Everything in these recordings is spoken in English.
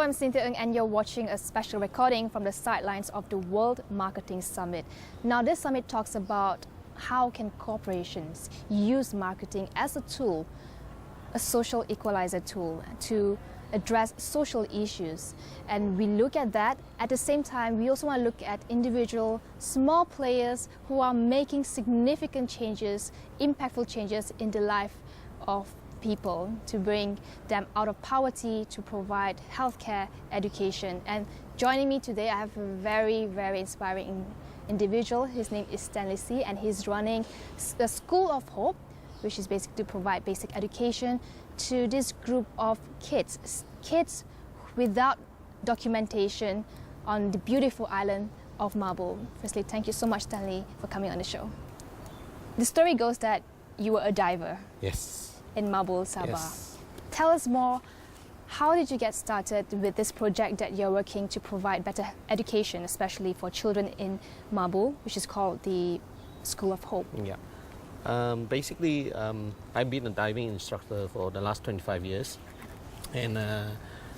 I'm Cynthia Ng and you're watching a special recording from the sidelines of the World Marketing Summit. Now this summit talks about how can corporations use marketing as a tool, a social equalizer tool to address social issues. And we look at that. At the same time, we also want to look at individual small players who are making significant changes, impactful changes in the life of people to bring them out of poverty, to provide healthcare, education. And joining me today, I have a very, very inspiring individual. His name is Stateless, and he's running the School of Hope, which is basically to provide basic education to this group of kids without documentation on the beautiful island of Mabul. Firstly, thank you so much, Stanley, for coming on the show. The story goes that you were a diver. Yes. In Mabul, Sabah. Yes. Tell us more, how did you get started with this project that you're working to provide better education, especially for children in Mabul, which is called the School of Hope? Yeah. Basically, I've been a diving instructor for the last 25 years. And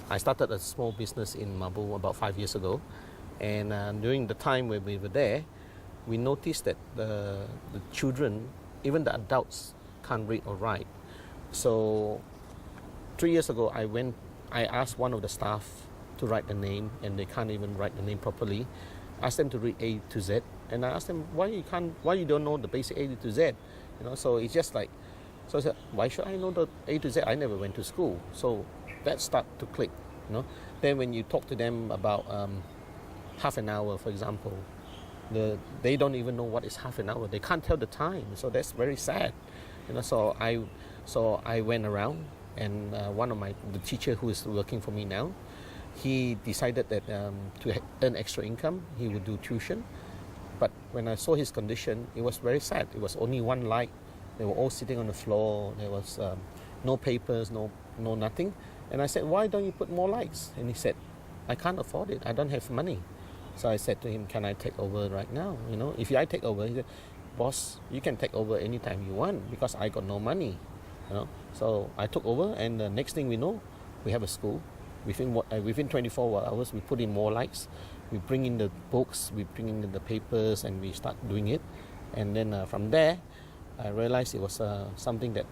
I started a small business in Mabul about 5 years ago. And during the time when we were there, we noticed that the children, even the adults, can't read or write. So 3 years ago, I asked one of the staff to write the name, and they can't even write the name properly. I asked them to read A to Z, and I asked them why you don't know the basic A to Z, So it's just like, so I said, why should I know the A to Z? I never went to school, so that started to click, Then when you talk to them about half an hour, for example, they don't even know what is half an hour. They can't tell the time, so that's very sad, So I went around, and the teacher who is working for me now, he decided that to earn extra income, he would do tuition. But when I saw his condition, it was very sad. It was only one light. They were all sitting on the floor. There was no papers, no nothing. And I said, why don't you put more lights? And he said, I can't afford it. I don't have money. So I said to him, can I take over right now? If I take over, he said, boss, you can take over anytime you want because I got no money. So I took over, and the next thing we know, we have a school. Within 24 hours, we put in more lights. We bring in the books, we bring in the papers, and we start doing it. And then from there, I realized it was something that,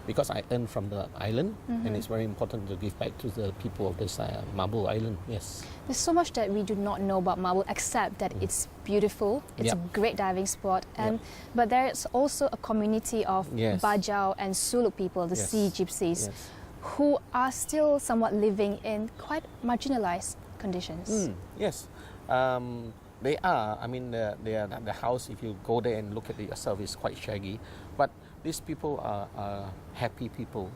because I earned from the island, and it's very important to give back to the people of this Mabul island. Yes. There's so much that we do not know about Mabul, except that it's beautiful. It's a great diving spot, but there's also a community of Bajau and Suluk people, the sea gypsies, who are still somewhat living in quite marginalized conditions. Yes. They are. I mean, the house, if you go there and look at it yourself, is quite shaggy. But these people are happy people,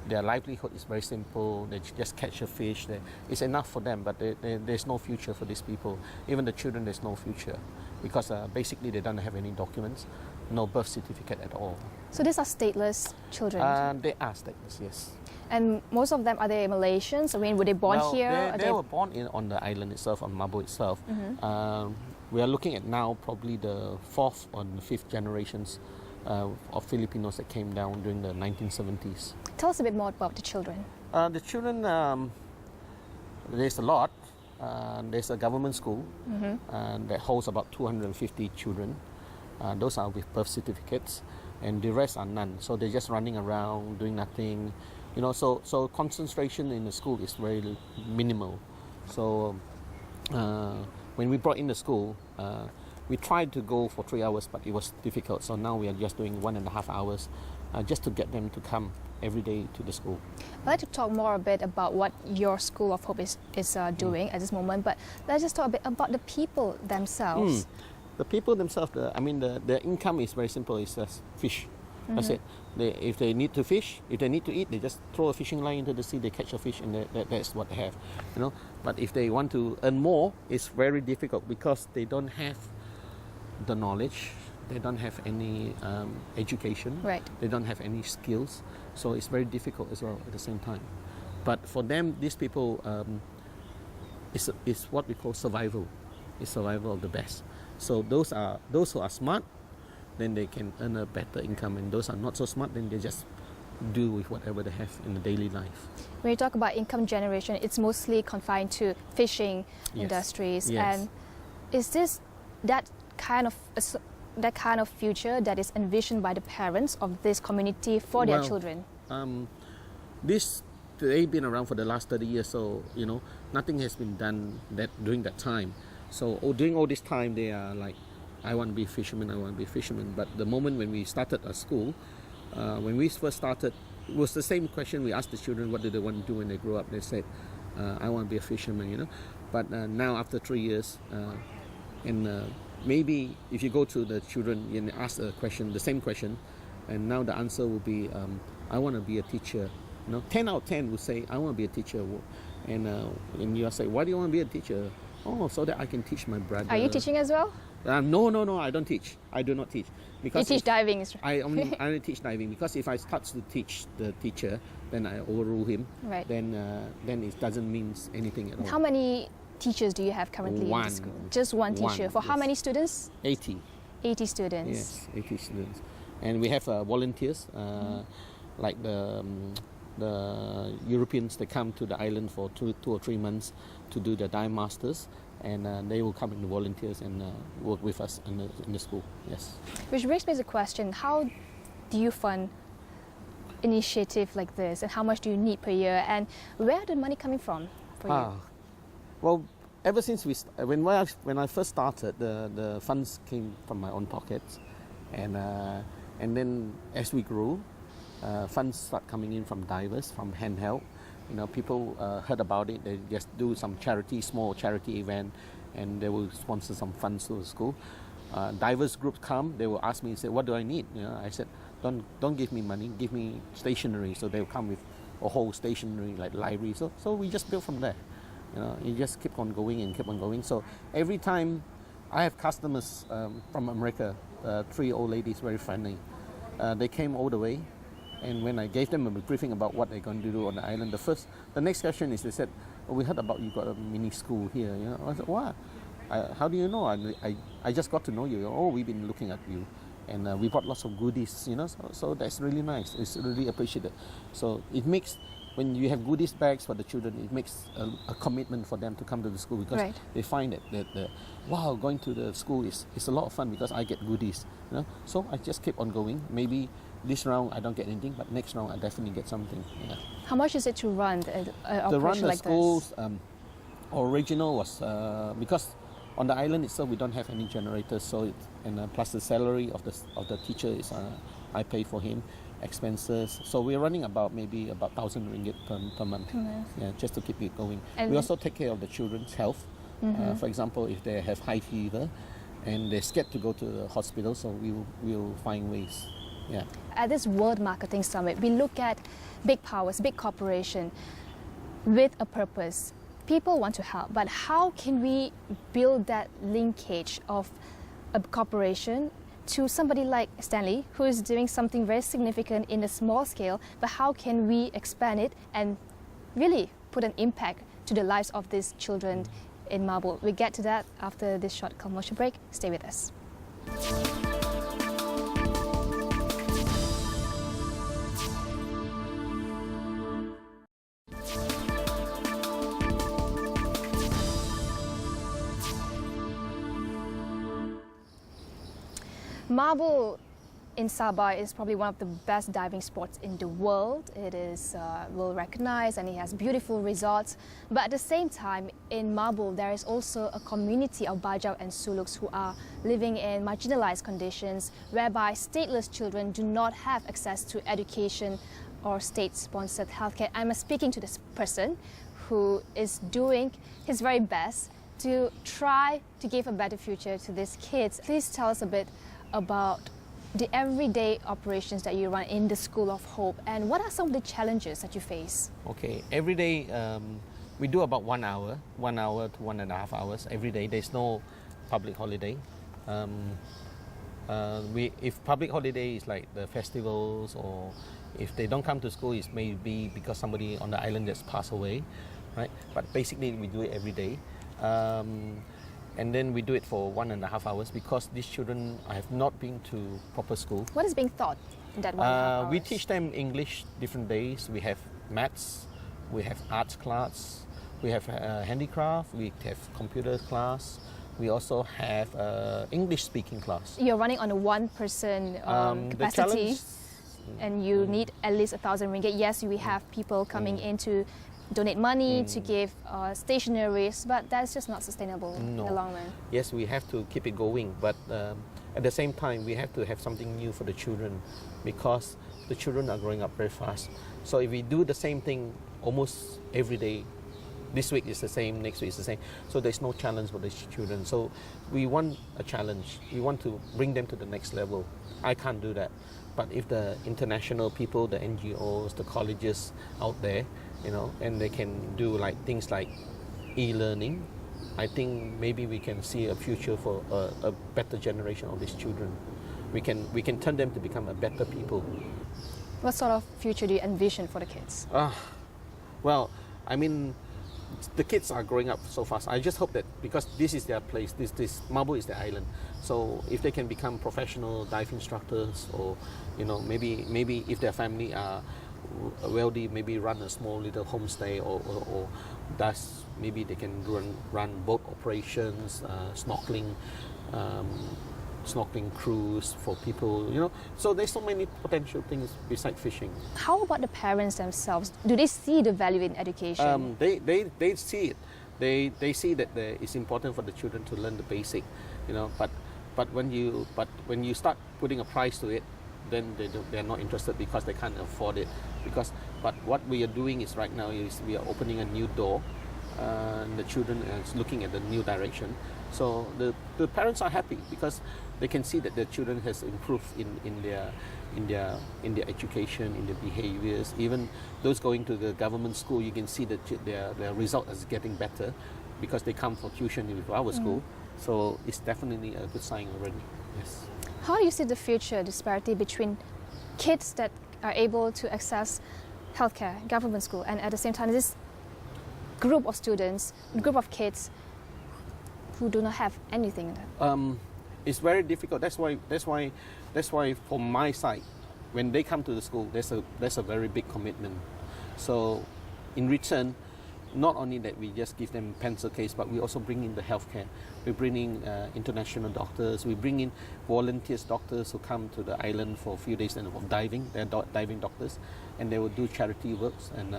Their livelihood is very simple. They just catch a fish. It's enough for them, but there's no future for these people. Even the children, there's no future because basically they don't have any documents, no birth certificate at all. So these are stateless children? They are stateless, yes. And most of them, are they Malaysians? I mean, were they born here? They were born on the island itself, on Mabul itself. We are looking at now probably the 4th or the 5th generations of Filipinos that came down during the 1970s. Tell us a bit more about the children. The children, there's a lot. There's a government school that holds about 250 children. Those are with birth certificates, and the rest are none. So they're just running around, doing nothing. So concentration in the school is very minimal. So when we brought in the school, we tried to go for 3 hours, but it was difficult. So now we are just doing 1.5 hours just to get them to come every day to the school. I'd like to talk more a bit about what your School of Hope is doing at this moment, but let's just talk a bit about the people themselves. The people themselves, the income is very simple. It's just fish. That's it. If they need to fish, if they need to eat, they just throw a fishing line into the sea, they catch a fish, and that's what they have. But if they want to earn more, it's very difficult because they don't have the knowledge, they don't have any education, they don't have any skills, so it's very difficult as well at the same time. But for them, these people, it's what we call survival. It's survival of the best. So those who are smart, then they can earn a better income, and those are not so smart, then they just do with whatever they have in the daily life. When you talk about income generation, it's mostly confined to fishing Yes. industries. Yes. And is this that kind of future that is envisioned by the parents of this community for their Well, children? They've been around for the last 30 years, so nothing has been done during that time. So during all this time, they are like, I want to be a fisherman, I want to be a fisherman. But the moment when we started our school, when we first started, it was the same question we asked the children, what do they want to do when they grow up? They said, I want to be a fisherman, But now after 3 years, maybe if you go to the children and ask the same question, and now the answer will be, I want to be a teacher. 10 out of 10 will say, I want to be a teacher. And you say, why do you want to be a teacher? Oh, so that I can teach my brother. Are you teaching as well? No, I don't teach. I do not teach. Because you teach diving? I only teach diving, because if I start to teach the teacher, then I overrule him. Right. Then it doesn't mean anything at all. How many teachers do you have currently in the school? Just one teacher. For how yes. many students? 80. 80 students. Yes, 80 students. And we have volunteers, like the Europeans. They come to the island for 2 or 3 months to do the dive masters, and they will come in the volunteers and work with us in the school. Yes. Which brings me to the question: how do you fund initiative like this, and how much do you need per year, and where are the money coming from for you? Well, ever since when I first started, the funds came from my own pockets, and then as we grew, funds start coming in from divers, from handheld. People heard about it. They just do some small charity event, and they will sponsor some funds to the school. Divers groups come. They will ask me, say, "What do I need?" I said, "Don't give me money. Give me stationery." So they will come with a whole stationery like library. So we just built from there. You just keep on going and keep on going. So every time I have customers from America, 3 old ladies, very friendly. They came all the way. And when I gave them a briefing about what they're going to do on the island, the next question is, they said, we heard about you got a mini school here. I said, what? How do you know? I just got to know you. Oh, we've been looking at you. And we brought lots of goodies, so that's really nice. It's really appreciated. So it makes, when you have goodies bags for the children, it makes a commitment for them to come to the school, because they find that wow, going to the school is a lot of fun because I get goodies. So I just keep on going. Maybe this round I don't get anything, but next round I definitely get something. Yeah. How much is it to run an operation run the like schools, this? Original was because on the island itself we don't have any generators, so plus the salary of the teacher is I pay for him, expenses. So we're running maybe about 1,000 ringgit per month. Yeah, just to keep it going. And we also take care of the children's health. For example, if they have high fever and they're scared to go to the hospital, so we'll find ways. Yeah. At this World Marketing Summit, we look at big powers, big corporation with a purpose. People want to help, but how can we build that linkage of a corporation to somebody like Stanley, who is doing something very significant in a small scale, but how can we expand it and really put an impact to the lives of these children in Mabul? We'll get to that after this short commercial break. Stay with us. Mabul in Sabah is probably one of the best diving spots in the world. It is well recognized and it has beautiful resorts. But at the same time, in Mabul, there is also a community of Bajau and Suluks who are living in marginalized conditions, whereby stateless children do not have access to education or state-sponsored healthcare. I'm speaking to this person who is doing his very best to try to give a better future to these kids. Please tell us a bit about the everyday operations that you run in the School of Hope, and what are some of the challenges that you face? Okay, every day we do about 1 hour to 1.5 hours every day. There's no public holiday. If public holiday is like the festivals, or if they don't come to school, it may be because somebody on the island that's passed away, right? But basically we do it every day. and then we do it for 1.5 hours because these children have not been to proper school. What is being taught in that 1.5 hours? We teach them English different days. We have maths, we have arts class, we have handicraft, we have computer class. We also have English speaking class. You're running on a 1% capacity, and you need at least 1,000 ringgit. Yes, we have people coming in to donate money, to give stationaries, but that's just not sustainable in the long run. Yes, we have to keep it going, but at the same time, we have to have something new for the children because the children are growing up very fast. So if we do the same thing almost every day, this week is the same, next week is the same. So there's no challenge for these children. So we want a challenge. We want to bring them to the next level. I can't do that. But if the international people, the NGOs, the colleges out there, you know, and they can do like things like e-learning, I think maybe we can see a future for a better generation of these children. We can turn them to become a better people. What sort of future do you envision for the kids? Well, I mean, the kids are growing up so fast. I just hope that because this is their place, this Mabul is their island. So if they can become professional dive instructors, or you know, maybe if their family are wealthy, maybe run a small little homestay, or thus maybe they can run boat operations, snorkeling cruise for people, you know. So there's so many potential things besides fishing. How about the parents themselves? Do they see the value in education? They see it. They see that it's important for the children to learn the basic, you know. But when you start putting a price to it, then they're not interested because they can't afford it. But what we are doing is right now is we are opening a new door. And the children is looking at the new direction. So the parents are happy because they can see that their children has improved in their education, in their behaviors. Even those going to the government school, you can see that their result is getting better because they come for tuition with our school. So it's definitely a good sign already. Yes. How do you see the future disparity between kids that are able to access healthcare, government school, and at the same time this group of students, group of kids who do not have anything? It's very difficult. That's why from my side, when they come to the school, there's a very big commitment. So in return, not only that we just give them pencil case, but we also bring in the healthcare. We bring in international doctors. We bring in volunteers doctors who come to the island for a few days and of diving. They're diving doctors, and they will do charity works and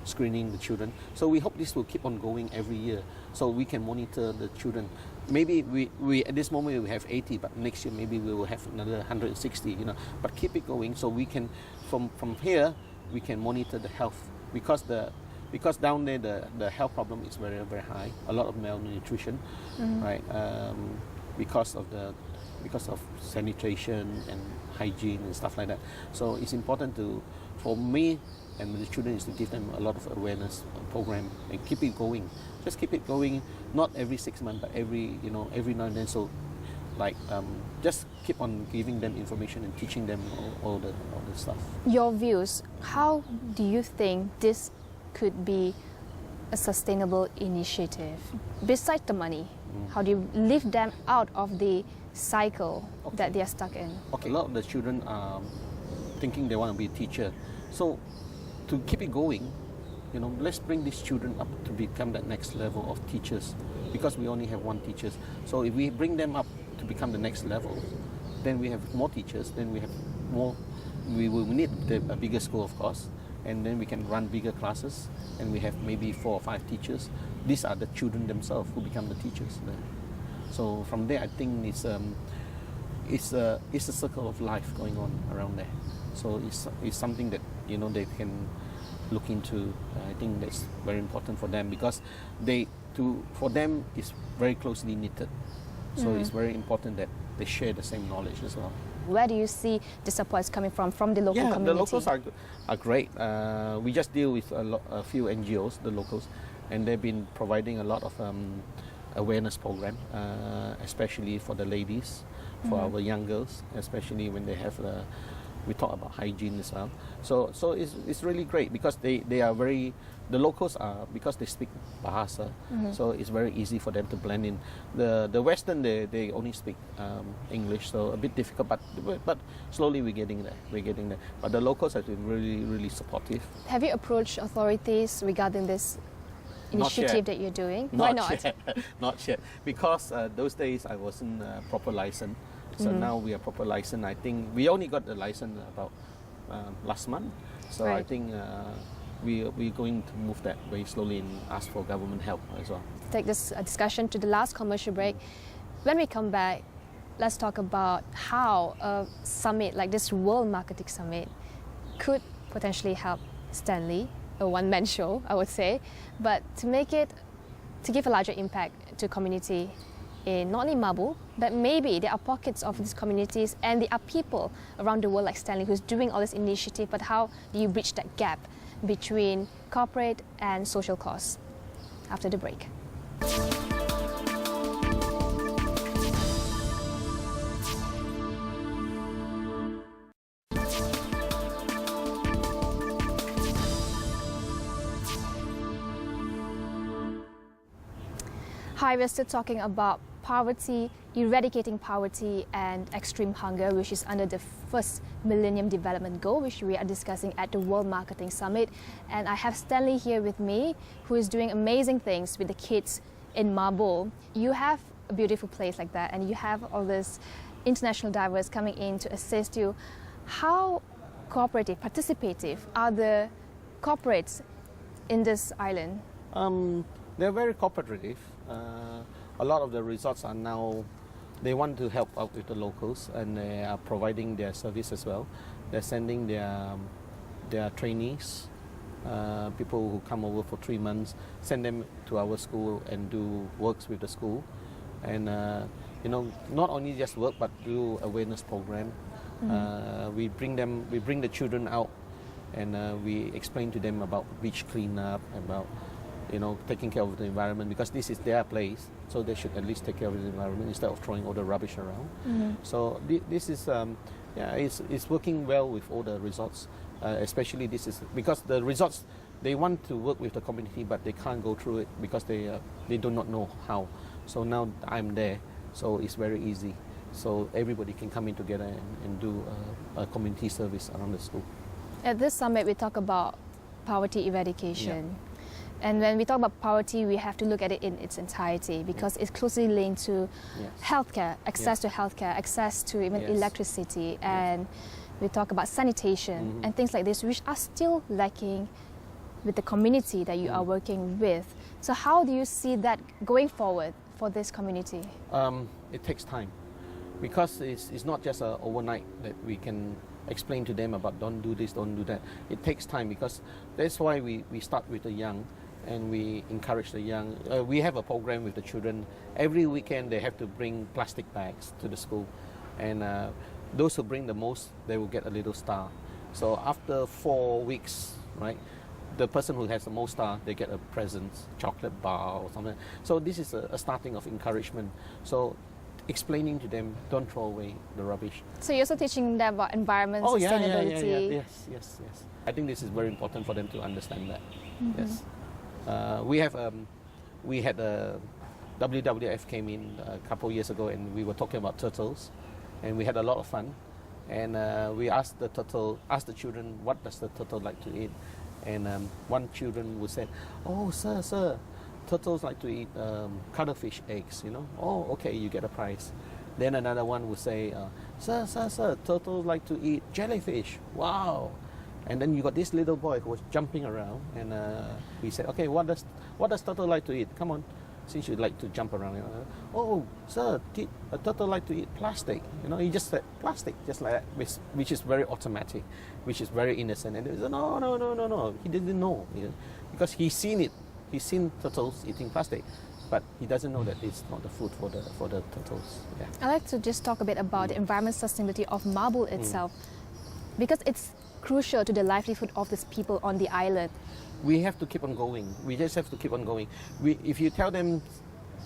screening the children. So we hope this will keep on going every year, so we can monitor the children. Maybe we at this moment we have 80, but next year maybe we will have another 160. You know, but keep it going so we can from here we can monitor the health because down there the health problem is very, very high. A lot of malnutrition, right? Because of sanitation and hygiene and stuff like that. So it's important for me and the children is to give them a lot of awareness program and keep it going. Just keep it going, not every 6 months, but every now and then. So like just keep on giving them information and teaching them all the stuff. Your views, how do you think this could be a sustainable initiative? Besides the money, how do you lift them out of the cycle that they are stuck in? Okay, a lot of the children are thinking they want to be a teacher. So to keep it going, you know, let's bring these children up to become that next level of teachers, because we only have one teacher. So if we bring them up to become the next level, then we have more teachers, then we have more, we will need a bigger school, of course, and then we can run bigger classes, and we have maybe 4 or 5 teachers. These are the children themselves who become the teachers there. So from there, I think it's a circle of life going on around there. So it's something that, you know, they can look into. I think that's very important for them, because for them it's very closely knitted. So it's very important that they share the same knowledge as well. Where do you see the support is coming from the local community? The locals are great. We just deal with a few NGOs, the locals, and they've been providing a lot of awareness program, especially for the ladies, for our young girls, especially when they have We talk about hygiene as well. So it's really great because they are very, the locals are, because they speak Bahasa, so it's very easy for them to blend in. The Western, they only speak English, so a bit difficult, but slowly we're getting there. But the locals have been really, really supportive. Have you approached authorities regarding this initiative that you're doing? Why not? Yet. Not yet. Because those days I wasn't proper licensed. So now we are proper licensed. I think we only got the license about last month. So Right. I think we're going to move that very slowly and ask for government help as well. Take this discussion to the last commercial break. When we come back, let's talk about how a summit like this World Marketing Summit could potentially help Stanley, a one-man show, I would say, but to give a larger impact to community in not only Mabul, but maybe there are pockets of these communities and there are people around the world like Stanley who's doing all this initiative, but how do you bridge that gap between corporate and social cause? After the break. Hi, we're still talking about poverty, eradicating poverty and extreme hunger, which is under the first Millennium Development Goal, which we are discussing at the World Marketing Summit. And I have Stanley here with me, who is doing amazing things with the kids in Mabul. You have a beautiful place like that, and you have all these international divers coming in to assist you. How cooperative, participative are the corporates in this island? They're very cooperative. A lot of the resorts are now, they want to help out with the locals, and they are providing their service as well. They're sending their trainees, people who come over for 3 months, send them to our school and do works with the school. And not only just work, but do awareness program. We bring the children out, and we explain to them about beach cleanup, about taking care of the environment, because this is their place, so they should at least take care of the environment instead of throwing all the rubbish around. So this is, it's working well with all the resorts, especially this is because the resorts, they want to work with the community, but they can't go through it because they do not know how. So now I'm there, so it's very easy. So everybody can come in together and do a community service around the school. At this summit, we talk about poverty eradication. And when we talk about poverty, we have to look at it in its entirety, because it's closely linked to healthcare, access to healthcare, access to even electricity, and we talk about sanitation and things like this, which are still lacking with the community that you are working with. So how do you see that going forward for this community? It takes time, because it's not just overnight that we can explain to them about don't do this, don't do that. It takes time, because that's why we start with the young, and we encourage the young. We have a program with the children. Every weekend they have to bring plastic bags to the school, and those who bring the most, they will get a little star. So after 4 weeks, right, the person who has the most star, they get a present, chocolate bar or something. So this is a starting of encouragement. So explaining to them, don't throw away the rubbish. So you're also teaching them about environment, sustainability. Yes. I think this is very important for them to understand that. Yes. We had a WWF came in a couple of years ago, and we were talking about turtles, and we had a lot of fun. And we asked the children, what does the turtle like to eat? And one children would say, "Oh, sir, turtles like to eat cuttlefish eggs, Oh, okay, you get a prize." Then another one would say, sir, turtles like to eat jellyfish. Wow. And then you got this little boy who was jumping around, and we said, "Okay, what does turtle like to eat? Come on, since you like to jump around." "Oh, sir, a turtle like to eat plastic." He just said plastic, just like that, which is very automatic, which is very innocent. And he said, no. He didn't know, because he's seen it. He's seen turtles eating plastic, but he doesn't know that it's not the food for the turtles. Yeah. I'd like to just talk a bit about the environment sustainability of Mabul itself, because it's crucial to the livelihood of these people on the island. We have to keep on going. We just have to keep on going. If you tell them,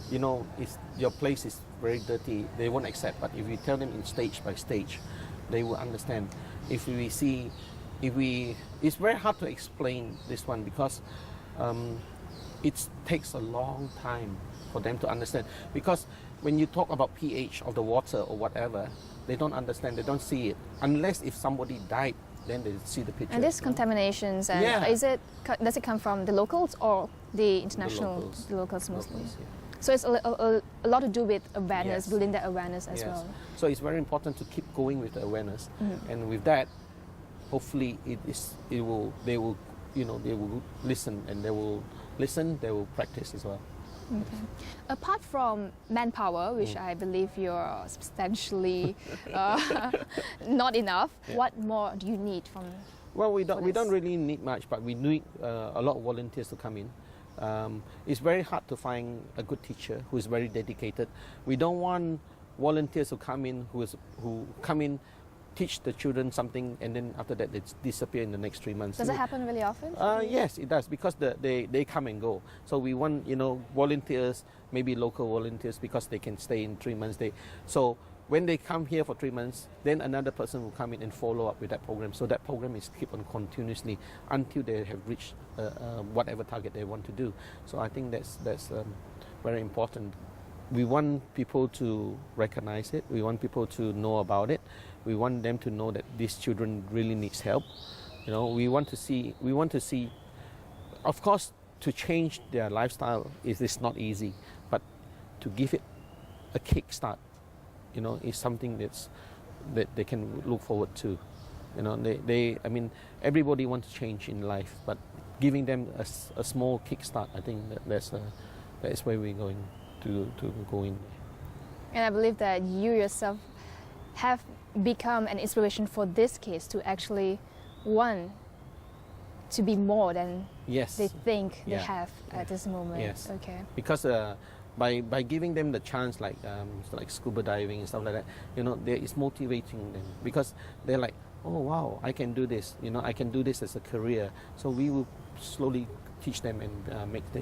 your place is very dirty, they won't accept. But if you tell them in stage by stage, they will understand. If we see, it's very hard to explain this one because it takes a long time for them to understand. Because when you talk about pH of the water or whatever, they don't understand, they don't see it. Unless if somebody died, then they see the picture. And this contaminations, and Yeah. does it come from the locals or the international? The locals mostly. Locals, yeah. So it's a lot to do with awareness, Yes. building that awareness as Yes. well. So it's very important to keep going with the awareness, and with that, hopefully they will listen, and they will practice as well. Okay. Apart from manpower, which I believe you're substantially not enough, what more do you need from? Well, we for don't this? really need much, but we need a lot of volunteers to come in. It's very hard to find a good teacher who is very dedicated. We don't want volunteers who come in teach the children something, and then after that they disappear in the next 3 months. Does it happen really often? Yes, it does, because they come and go. So we want volunteers, maybe local volunteers, because they can stay in 3 months. So when they come here for 3 months, then another person will come in and follow up with that program. So that program is keep on continuously until they have reached whatever target they want to do. So I think that's very important. We want people to recognize it. We want people to know about it. We want them to know that these children really needs help. We want to see. Of course, to change their lifestyle is not easy, but to give it a kickstart, is something that they can look forward to. Everybody wants to change in life, but giving them a small kickstart, I think that's where we're going to go in. And I believe that you yourself have become an inspiration for these kids to actually want to be more than Yes. they think they Yeah. have at this moment. Yes. Okay. Because by giving them the chance, like scuba diving and stuff like that, it's motivating them, because they're like, oh wow, I can do this. I can do this as a career. So we will slowly teach them and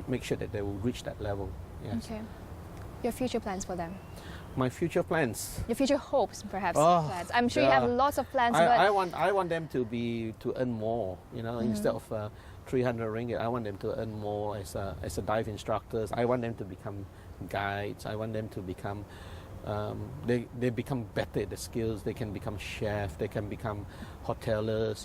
make sure that they will reach that level. Yes. Okay. Your future plans for them? My future plans. Your future hopes, perhaps. Oh, Plans. I'm sure you have lots of plans, but I want them to earn more. Instead of 300 ringgit, I want them to earn more as a dive instructors. I want them to become guides. I want them to become they become better at the skills. They can become chef. They can become hotelers.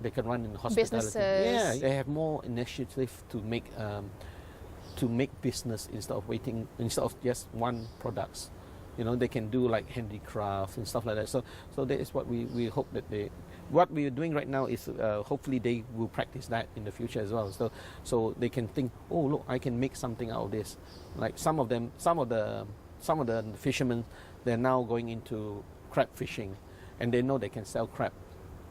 They can run in hospitality. Businesses. Yeah, they have more initiative to make business instead of just one products. They can do like handicraft and stuff like that. So that is what we hope that what we are doing right now is hopefully they will practice that in the future as well. So they can think, oh look, I can make something out of this. Like some of the fishermen, they're now going into crab fishing, and they know they can sell crab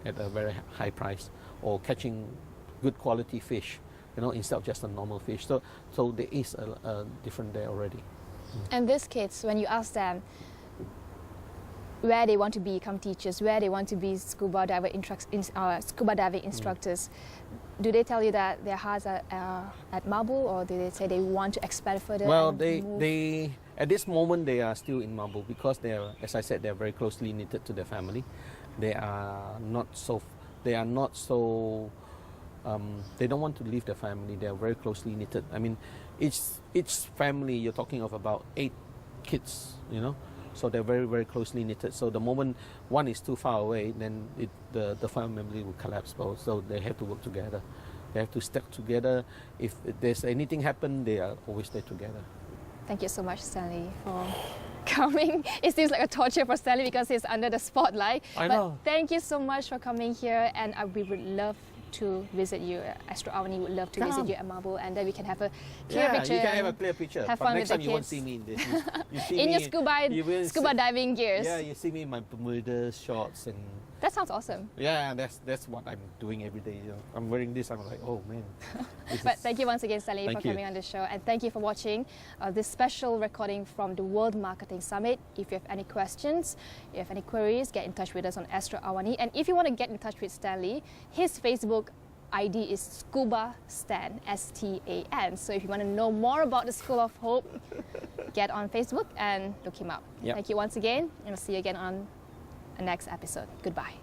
at a very high price, or catching good quality fish, instead of just a normal fish. So there is a different there already. and these kids, when you ask them where they want to become teachers, where they want to be scuba diving instructors, do they tell you that their hearts are at Mabul, or do they say they want to expand further? Well, and move? they at this moment they are still in Mabul, because they are, as I said, they are very closely knitted to their family. They don't want to leave their family. They are very closely knitted. Each family, you're talking of about 8 kids, so they're very, very closely knitted. So the moment one is too far away, then the family will collapse. So they have to work together. They have to stick together. If there's anything happen, they are always there together. Thank you so much, Stanley, for coming. It seems like a torture for Stanley because he's under the spotlight. I know. Thank you so much for coming here, and we would love to visit you. Astro Avani would love to visit you at Mabul, and then we can have a clear picture. You can have a clear picture. Have but fun next with time the you won't kids. see me in this. You see In me, your scuba diving gears. Yeah, you see me in my Bermuda shorts, and That sounds awesome. yeah, that's what I'm doing every day. I'm wearing this. I'm like, oh man. But thank you once again, Stanley, Thank for you. coming on the show, and thank you for watching this special recording from the World Marketing Summit. If you have any questions, if you have any queries, get in touch with us on Astro Awani. And if you want to get in touch with Stanley, his Facebook ID is Scuba Stan, STAN. So if you want to know more about the School of Hope, get on Facebook and look him up. Yep. Thank you once again, and I'll see you again on the next episode. Goodbye.